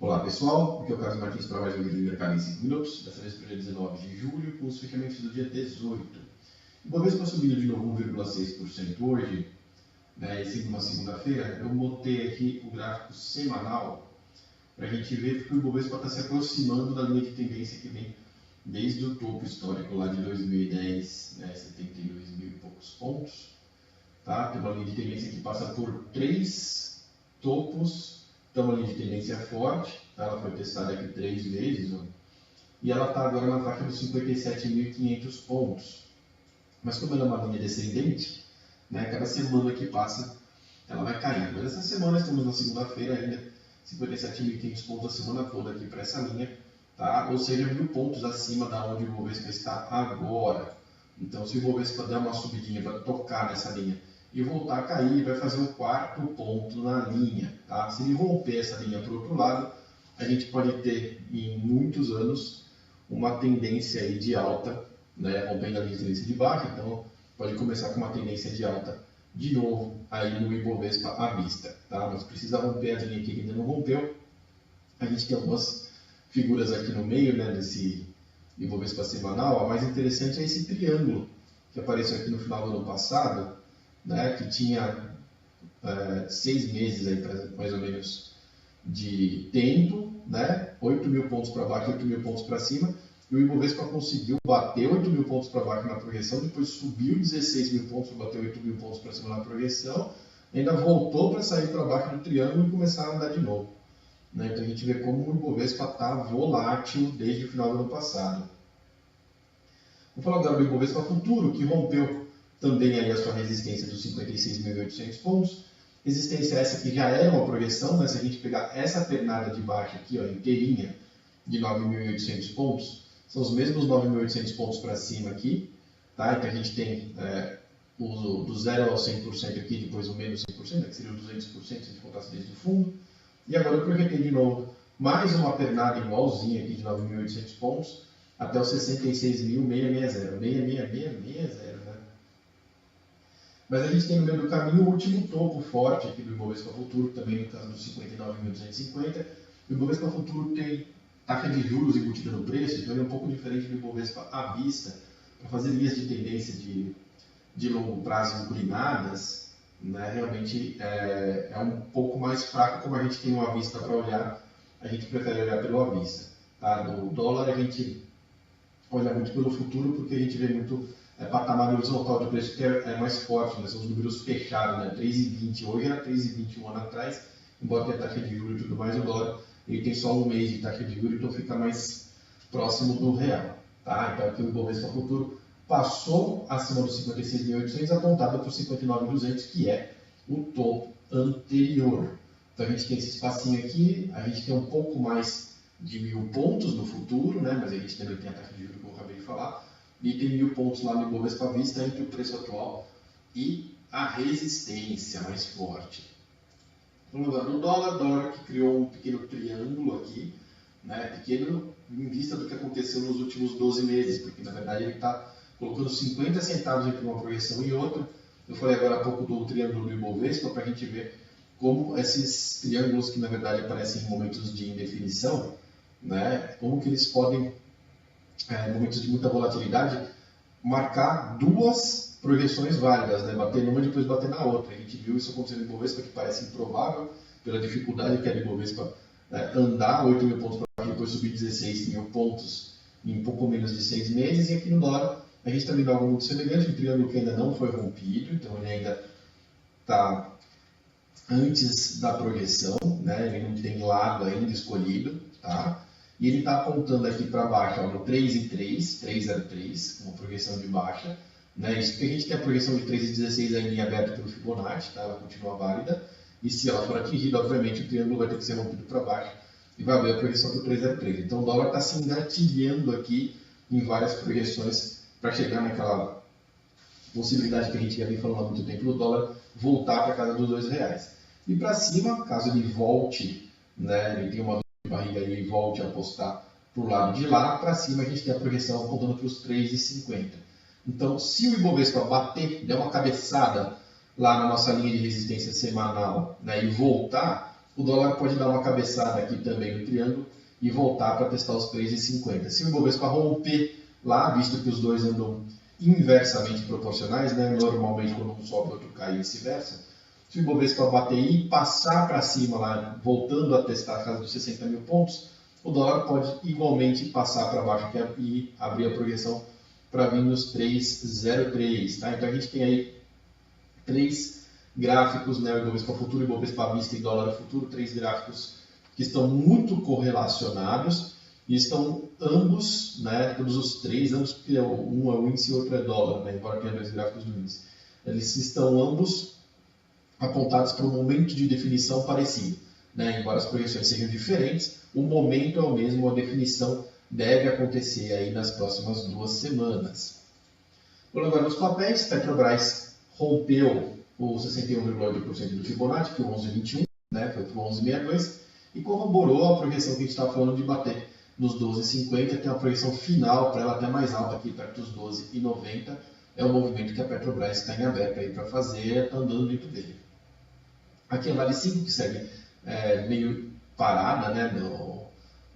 Olá pessoal, aqui é o Carlos Martins para mais um vídeo de mercado em 5 minutos, dessa vez para o dia 19 de julho, com os fechamentos do dia 18. O Bovespa subindo de novo 1,6% hoje, e sendo uma segunda-feira. Eu botei aqui o gráfico semanal para a gente ver que o Bovespa está se aproximando da linha de tendência que vem desde o topo histórico lá de 2010, 72 mil e poucos pontos. Tá? Tem uma linha de tendência que passa por 3 topos. Então, uma linha de tendência forte, tá? Ela foi testada aqui 3 vezes, e ela está agora na faixa dos 57.500 pontos. Mas como ela é uma linha descendente, cada semana que passa ela vai caindo. Mas essa semana estamos na segunda-feira ainda, 57.500 pontos a semana toda aqui para essa linha, tá? Ou seja, 1.000 pontos acima da onde o Bovespa está agora. Então, se o Bovespa der uma subidinha para tocar nessa linha e voltar a cair, vai fazer um quarto ponto na linha. Tá? Se ele romper essa linha para o outro lado, a gente pode ter em muitos anos uma tendência aí de alta, rompendo a linha de tendência de baixa, então pode começar com uma tendência de alta de novo aí no Ibovespa à vista. Tá? Mas precisa romper a linha aqui que ainda não rompeu. A gente tem algumas figuras aqui no meio desse Ibovespa semanal. A mais interessante é esse triângulo que apareceu aqui no final do ano passado, que tinha 6 meses aí, mais ou menos, de tempo, 8.000 pontos para baixo, 8.000 pontos para cima, e o Ibovespa conseguiu bater 8.000 pontos para baixo na projeção, depois subiu 16.000 pontos para bater 8.000 pontos para cima na projeção, ainda voltou para sair para baixo do triângulo e começar a andar de novo. Então a gente vê como o Ibovespa está volátil desde o final do ano passado. Vou falar agora do Ibovespa Futuro, que rompeu também aí a sua resistência dos 56.800 pontos. Resistência essa que já era uma projeção, se a gente pegar essa pernada de baixo aqui, inteirinha, de 9.800 pontos, são os mesmos 9.800 pontos para cima aqui, tá? Então a gente tem do 0 ao 100% aqui, depois o menos 100%, que seria o 200% se a gente contasse desde o fundo. E agora eu projetei de novo mais uma pernada igualzinha aqui de 9.800 pontos, até os 66.660, 66660, Mas a gente tem no meio do caminho o último topo forte aqui do Ibovespa Futuro, também no caso dos 59.250. O Ibovespa Futuro tem taxa de juros embutida no preço, então ele é um pouco diferente do Ibovespa à vista. Para fazer linhas de tendência de longo prazo inclinadas, realmente é um pouco mais fraco. Como a gente tem uma vista para olhar, a gente prefere olhar pelo à vista. Tá? No dólar a gente olha muito pelo futuro, porque a gente vê muito patamar horizontal de preço que é mais forte, são os números fechados, 3,20 hoje era 3,20 um ano atrás, embora tenha taxa de juros e tudo mais, o dólar ele tem só um mês de taxa de juros, então fica mais próximo do real. Tá? Então aqui o Ibovespa Futuro passou acima dos 56.800, apontado para os 59.200, que é o topo anterior. Então a gente tem esse espacinho aqui, a gente tem um pouco mais de 1.000 pontos no futuro, mas a gente também tem a taxa de juros que eu acabei de falar, e tem 1.000 pontos lá no Ibovespa à vista entre o preço atual e a resistência mais forte. Vamos agora no dólar que criou um pequeno triângulo aqui, pequeno em vista do que aconteceu nos últimos 12 meses, porque na verdade ele está colocando 50 centavos entre uma projeção e outra. Eu falei agora há pouco do triângulo do Ibovespa para a gente ver como esses triângulos que na verdade aparecem em momentos de indefinição, como que eles podem, em momentos de muita volatilidade, marcar duas projeções válidas, bater numa e depois bater na outra. A gente viu isso acontecer no Ibovespa, que parece improvável, pela dificuldade que é do Ibovespa andar 8.000 pontos para baixo e depois subir 16.000 pontos em pouco menos de 6 meses. E aqui no dólar a gente está vendo algo muito semelhante, um triângulo que ainda não foi rompido, então ele ainda está antes da projeção, ele não tem lado ainda escolhido, tá? E ele está apontando aqui para baixo, no 3,3, 3,03, uma projeção de baixa, Isso porque a gente tem a projeção de 3,16 ainda em aberto pelo Fibonacci, tá? Ela continua válida, e se ela for atingida, obviamente o triângulo vai ter que ser rompido para baixo e vai haver a projeção para o 3,03. Então o dólar está se engatilhando aqui em várias projeções para chegar naquela possibilidade que a gente já vem falando há muito tempo do dólar voltar para casa dos R$2. E para cima, caso ele volte, ele tem uma barriga e ele volte a apostar para o lado de lá, para cima a gente tem a projeção apontando para os 3,50. Então, se o Ibovespa bater, der uma cabeçada lá na nossa linha de resistência semanal, e voltar, o dólar pode dar uma cabeçada aqui também no triângulo e voltar para testar os 3,50. Se o Ibovespa romper lá, visto que os dois andam inversamente proporcionais, né? Normalmente quando um sobe, o outro cai e vice-versa, se o Ibovespa bater e passar para cima lá, voltando a testar a casa dos 60 mil pontos, o dólar pode igualmente passar para baixo e abrir a projeção para vir nos 3,03. Tá? Então a gente tem aí três gráficos, né? O Ibovespa futuro, o Ibovespa à vista e dólar futuro, três gráficos que estão muito correlacionados e estão ambos, né, todos os três, ambos, porque um é o índice e o outro é dólar, né, embora tenha dois gráficos do índice. Eles estão ambos apontados para um momento de definição parecido. Né? Embora as projeções sejam diferentes, o momento é o mesmo, a definição deve acontecer aí nas próximas 2 semanas. Olhando agora nos papéis, Petrobras rompeu o 61,8% do Fibonacci, que é o 11,21, né? Foi para o 11,62, e corroborou a projeção que a gente estava falando de bater nos 12,50, tem uma projeção final para ela até mais alta, aqui perto dos 12,90. É o movimento que a Petrobras está em aberto aí para fazer, está andando dentro dele. Aqui a Vale 5, que segue meio parada, né,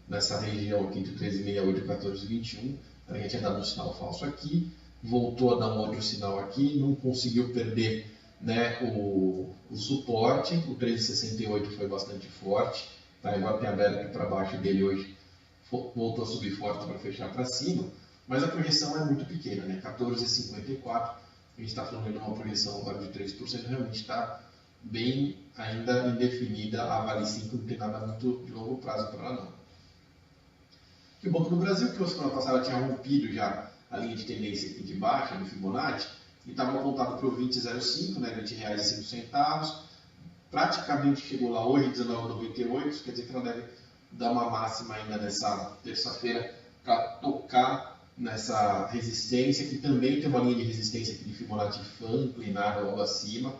nessa região aqui de 13,68 e 14,21. A gente ia dar um sinal falso aqui, voltou a dar um outro sinal aqui, não conseguiu perder, né, o suporte, o 13,68 foi bastante forte, tá? Agora tem aberto aqui para baixo dele hoje, voltou a subir forte para fechar para cima, mas a projeção é muito pequena, né? 14,54, a gente está falando de uma projeção agora de 3%, realmente está bem ainda indefinida. A Vale 5 não tem nada muito de longo prazo para ela não. E o Banco do Brasil, que na semana passada tinha rompido já a linha de tendência aqui de baixa no Fibonacci, e estava apontado para o 20,05, né, R$20,05, praticamente chegou lá hoje, 19,98, quer dizer que ela deve dar uma máxima ainda nessa terça-feira para tocar nessa resistência, que também tem uma linha de resistência aqui de Fibonacci inclinada logo acima,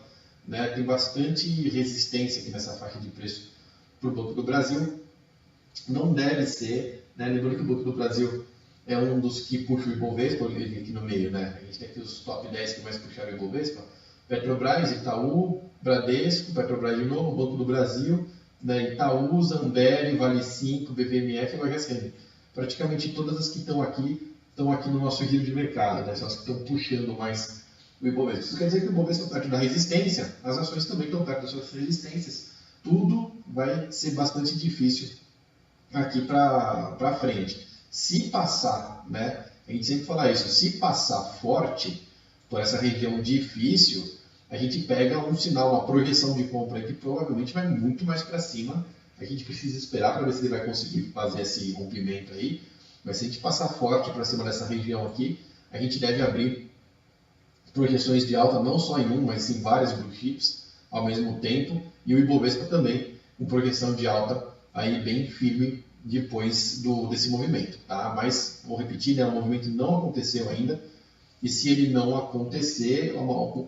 né? Tem bastante resistência aqui nessa faixa de preço para o Banco do Brasil. Não deve ser, né? Lembrando que o Banco do Brasil é um dos que puxa o Ibovespa, ele aqui no meio, né? A gente tem aqui os top 10 que mais puxaram o Ibovespa: Petrobras, Itaú, Bradesco, Petrobras de novo, Banco do Brasil, né? Itaú, Zambelli, Vale 5, BVMF e HSM. Praticamente todas as que estão aqui no nosso giro de mercado, né? São as que estão puxando mais o Ibovespa. Isso quer dizer que o Ibovespa está perto da resistência, as ações também estão perto das suas resistências. Tudo vai ser bastante difícil aqui para frente. Se passar, né? A gente sempre fala isso, se passar forte por essa região difícil, a gente pega um sinal, uma projeção de compra que provavelmente vai muito mais para cima. A gente precisa esperar para ver se ele vai conseguir fazer esse rompimento aí. Mas se a gente passar forte para cima dessa região aqui, a gente deve abrir projeções de alta não só em um, mas em vários blue chips ao mesmo tempo, e o Ibovespa também com projeção de alta aí bem firme depois desse movimento, tá? Mas vou repetir, né, o movimento não aconteceu ainda, e se ele não acontecer,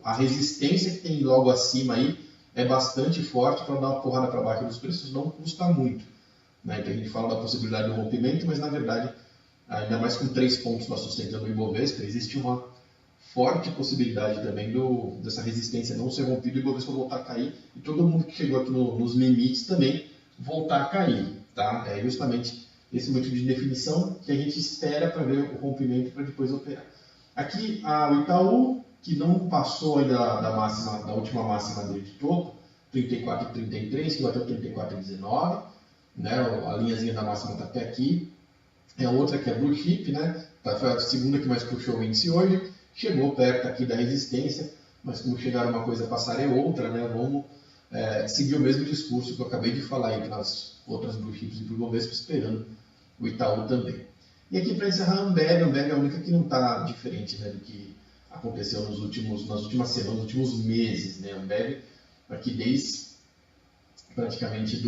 a resistência que tem logo acima aí é bastante forte para dar uma porrada para baixo dos preços, não custa muito, né? Então a gente fala da possibilidade do rompimento, mas na verdade, ainda mais com 3 pontos lá sustentando o Ibovespa, existe uma forte possibilidade também dessa resistência não ser rompida e o Ibovespa voltar a cair, e todo mundo que chegou aqui nos limites também voltar a cair, tá? É justamente esse momento de definição que a gente espera para ver o rompimento para depois operar. Aqui o Itaú, que não passou ainda da última máxima dele de topo, 34,33, que bateu 34,19, né? A linhazinha da máxima está até aqui. É outra que é Blue Chip, né? Foi a segunda que mais puxou o índice hoje, chegou perto aqui da resistência, mas como chegar uma coisa, passar é outra, né? Vamos seguir o mesmo discurso que eu acabei de falar aí para as outras Blue Chips e para o Ibovespa, esperando o Itaú também. E aqui para encerrar, a Ambev é a única que não está diferente, né, do que aconteceu nas últimas semanas, nos últimos meses, né? A Ambev aqui desde praticamente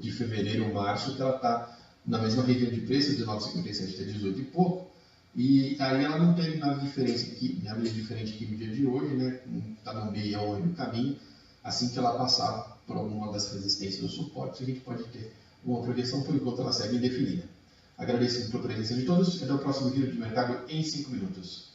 de fevereiro, março, que ela está na mesma região de preço, de 9,57 até 18 e pouco, e aí ela não teve nada diferente aqui no dia de hoje, né? Está no meio do caminho. Assim que ela passar por alguma das resistências ou suportes, a gente pode ter uma projeção, por enquanto ela segue indefinida. Agradeço pela presença de todos, até o próximo vídeo de mercado em 5 minutos.